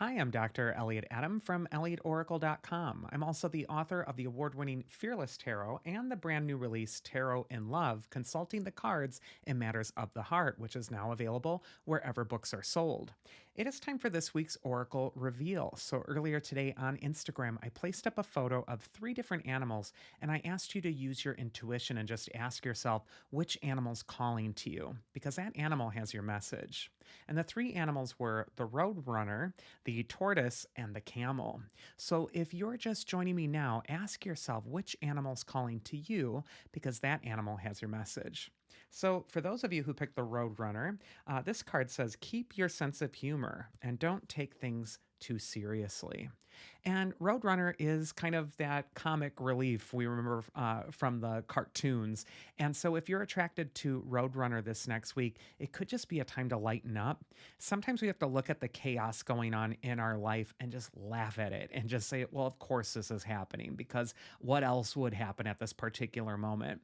Hi, I'm Dr. Elliot Adam from ElliotOracle.com. I'm also the author of the award winning Fearless Tarot and the brand new release Tarot in Love, Consulting the Cards in Matters of the Heart, which is now available wherever books are sold. It is time for this week's Oracle Reveal. So earlier today on Instagram, I placed up a photo of three different animals and I asked you to use your intuition and just ask yourself which animal's calling to you, because that animal has your message. And the three animals were the Roadrunner, the tortoise, and the camel. So if you're just joining me now, ask yourself which animal's calling to you because that animal has your message. So, for those of you who picked the Roadrunner, this card says keep your sense of humor and don't take things too seriously. And Roadrunner is kind of that comic relief we remember from the cartoons. And so, if you're attracted to Roadrunner this next week, it could just be a time to lighten up. Sometimes we have to look at the chaos going on in our life and just laugh at it and just say, well, of course this is happening because what else would happen at this particular moment?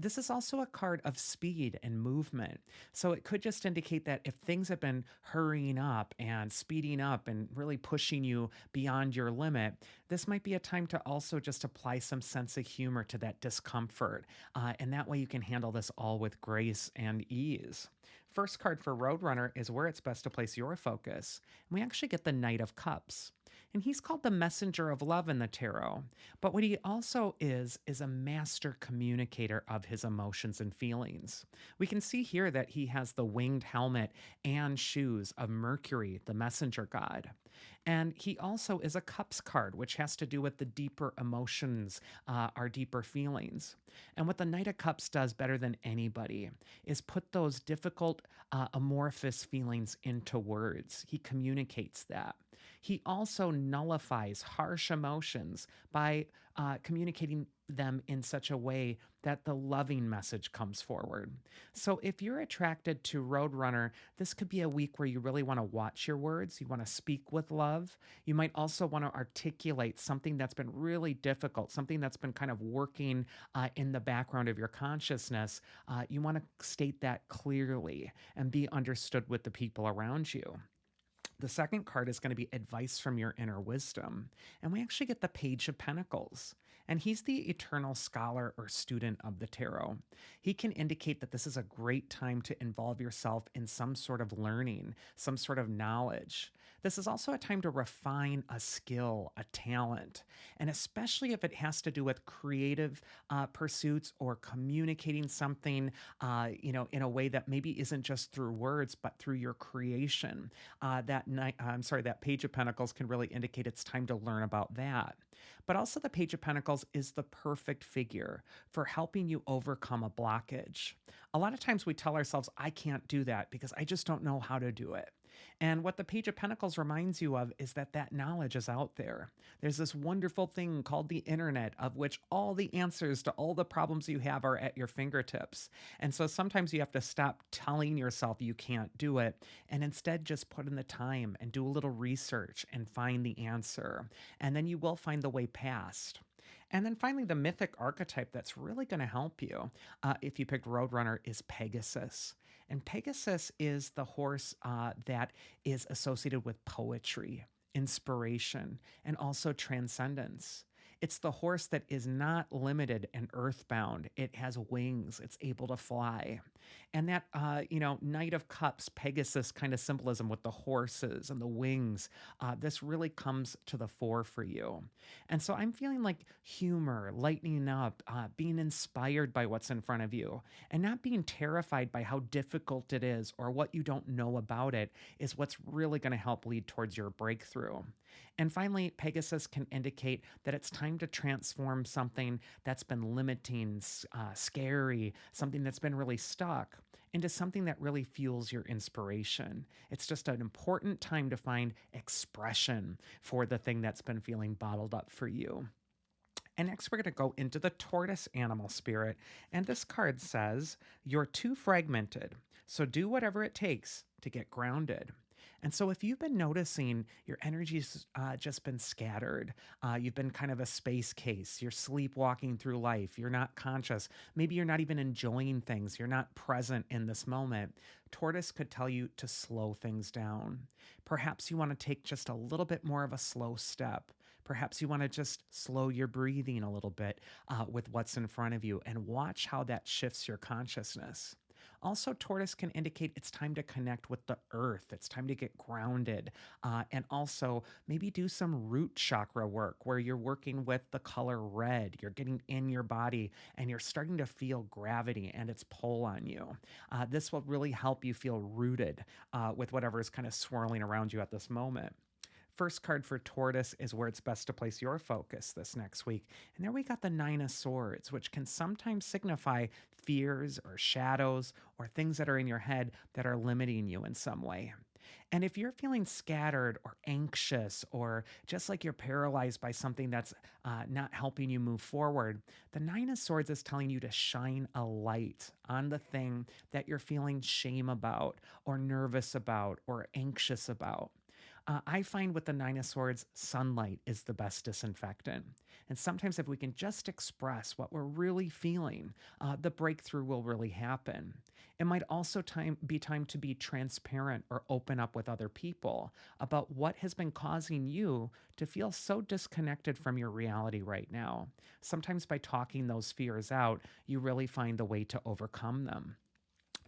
This is also a card of speed and movement. So it could just indicate that if things have been hurrying up and speeding up and really pushing you beyond your limit, this might be a time to also just apply some sense of humor to that discomfort. And that way you can handle this all with grace and ease. First card for Roadrunner is where it's best to place your focus. And we actually get the Knight of Cups. And he's called the messenger of love in the tarot. But what he also is a master communicator of his emotions and feelings. We can see here that he has the winged helmet and shoes of Mercury, the messenger god. And he also is a cups card, which has to do with the deeper emotions, our deeper feelings. And what the Knight of Cups does better than anybody is put those difficult, amorphous feelings into words. He communicates that. He also nullifies harsh emotions by communicating them in such a way that the loving message comes forward. So if you're attracted to Roadrunner, this could be a week where you really want to watch your words. You want to speak with love. You might also want to articulate something that's been really difficult, something that's been kind of working in the background of your consciousness. You want to state that clearly and be understood with the people around you. The second card is going to be advice from your inner wisdom. And we actually get the Page of Pentacles. And he's the eternal scholar or student of the tarot. He can indicate that this is a great time to involve yourself in some sort of learning, some sort of knowledge. This is also a time to refine a skill, a talent, and especially if it has to do with creative pursuits or communicating something, in a way that maybe isn't just through words, but through your creation. That Page of Pentacles can really indicate it's time to learn about that. But also the Page of Pentacles is the perfect figure for helping you overcome a blockage. A lot of times we tell ourselves, I can't do that because I just don't know how to do it. And what the Page of Pentacles reminds you of is that knowledge is out there. There's this wonderful thing called the internet, of which all the answers to all the problems you have are at your fingertips. And so sometimes you have to stop telling yourself you can't do it and instead just put in the time and do a little research and find the answer. And then you will find the way past. And then finally, the mythic archetype that's really going to help you if you picked Roadrunner is Pegasus. And Pegasus is the horse that is associated with poetry, inspiration, and also transcendence. It's the horse that is not limited and earthbound. It has wings. It's able to fly. And that, Knight of Cups, Pegasus kind of symbolism with the horses and the wings, this really comes to the fore for you. And so I'm feeling like humor, lightening up, being inspired by what's in front of you, and not being terrified by how difficult it is or what you don't know about it is what's really going to help lead towards your breakthrough. And finally, Pegasus can indicate that it's time to transform something that's been limiting, scary, something that's been really stuck, into something that really fuels your inspiration. It's just an important time to find expression for the thing that's been feeling bottled up for you. And next, we're going to go into the tortoise animal spirit. And this card says, you're too fragmented, so do whatever it takes to get grounded. And so, if you've been noticing your energy's just been scattered, you've been kind of a space case, you're sleepwalking through life, you're not conscious, maybe you're not even enjoying things, you're not present in this moment, Tortoise could tell you to slow things down. Perhaps you want to take just a little bit more of a slow step. Perhaps you want to just slow your breathing a little bit with what's in front of you and watch how that shifts your consciousness. Also, tortoise can indicate it's time to connect with the earth. It's time to get grounded. And also, maybe do some root chakra work where you're working with the color red. You're getting in your body and you're starting to feel gravity and its pull on you. This will really help you feel rooted with whatever is kind of swirling around you at this moment. First card for Tortoise is where it's best to place your focus this next week. And there we got the Nine of Swords, which can sometimes signify fears or shadows or things that are in your head that are limiting you in some way. And if you're feeling scattered or anxious or just like you're paralyzed by something that's not helping you move forward, the Nine of Swords is telling you to shine a light on the thing that you're feeling shame about or nervous about or anxious about. I find with the Nine of Swords, sunlight is the best disinfectant. And sometimes, if we can just express what we're really feeling, the breakthrough will really happen. It might also be time to be transparent or open up with other people about what has been causing you to feel so disconnected from your reality right now. Sometimes, by talking those fears out, you really find the way to overcome them.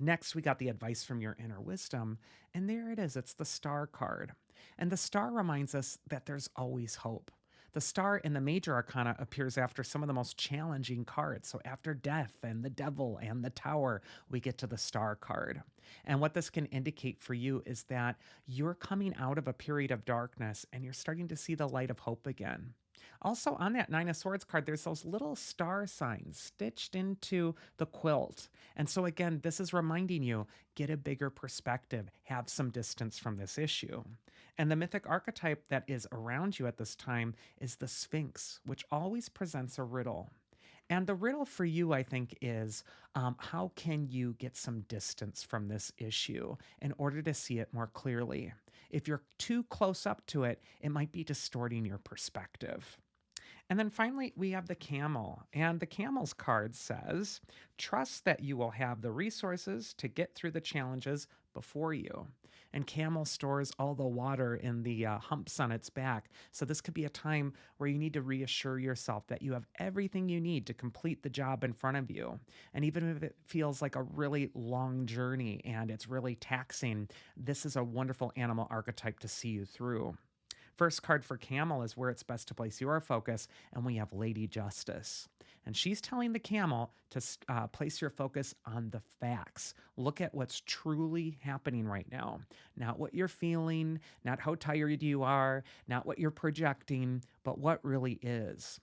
Next, we got the advice from your inner wisdom, and there it is. It's the star card. And the star reminds us that there's always hope. The star in the major arcana appears after some of the most challenging cards. So, after death and the devil and the tower, we get to the star card. And what this can indicate for you is that you're coming out of a period of darkness and you're starting to see the light of hope again. Also, on that Nine of Swords card, there's those little star signs stitched into the quilt. And so, again, this is reminding you get a bigger perspective, have some distance from this issue. And the mythic archetype that is around you at this time is the Sphinx, which always presents a riddle. And the riddle for you, I think, is how can you get some distance from this issue in order to see it more clearly? If you're too close up to it, it might be distorting your perspective. And then finally, we have the camel. And the camel's card says, trust that you will have the resources to get through the challenges before you. And camel stores all the water in the humps on its back. So this could be a time where you need to reassure yourself that you have everything you need to complete the job in front of you. And even if it feels like a really long journey and it's really taxing, this is a wonderful animal archetype to see you through. First card for Camel is where it's best to place your focus, and we have Lady Justice. And she's telling the camel to place your focus on the facts. Look at what's truly happening right now. Not what you're feeling, not how tired you are, not what you're projecting, but what really is.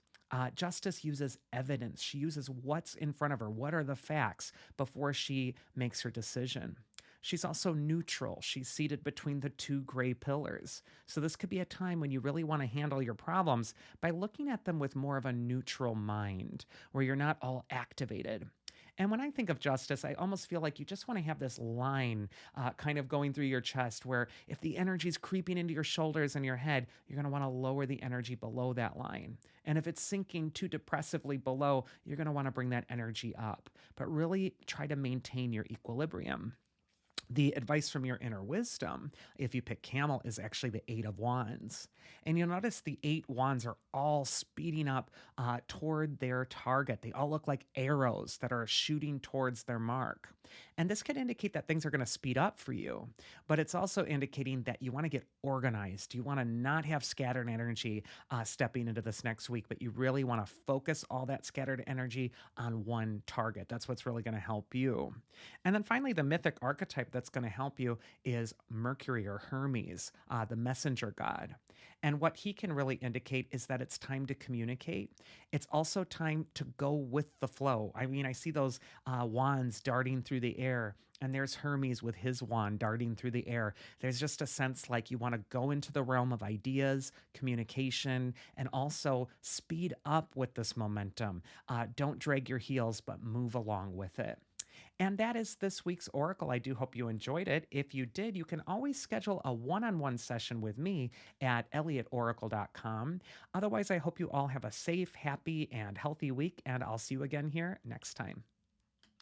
Justice uses evidence. She uses what's in front of her. What are the facts before she makes her decision? She's also neutral. She's seated between the two gray pillars. So, this could be a time when you really want to handle your problems by looking at them with more of a neutral mind, where you're not all activated. And when I think of justice, I almost feel like you just want to have this line kind of going through your chest where if the energy is creeping into your shoulders and your head, you're going to want to lower the energy below that line. And if it's sinking too depressively below, you're going to want to bring that energy up. But really try to maintain your equilibrium. The advice from your inner wisdom, if you pick camel, is actually the Eight of Wands. And you'll notice the eight wands are all speeding up toward their target. They all look like arrows that are shooting towards their mark. And this could indicate that things are going to speed up for you, but it's also indicating that you want to get organized. You want to not have scattered energy stepping into this next week, but you really want to focus all that scattered energy on one target. That's what's really going to help you. And then finally, the mythic archetype that's going to help you is Mercury or Hermes, the messenger god. And what he can really indicate is that it's time to communicate. It's also time to go with the flow. I mean, I see those wands darting through the air, and there's Hermes with his wand darting through the air. There's just a sense like you want to go into the realm of ideas, communication, and also speed up with this momentum. Don't drag your heels, but move along with it. And that is this week's Oracle. I do hope you enjoyed it. If you did, you can always schedule a one on one session with me at elliotoracle.com. Otherwise, I hope you all have a safe, happy, and healthy week, and I'll see you again here next time.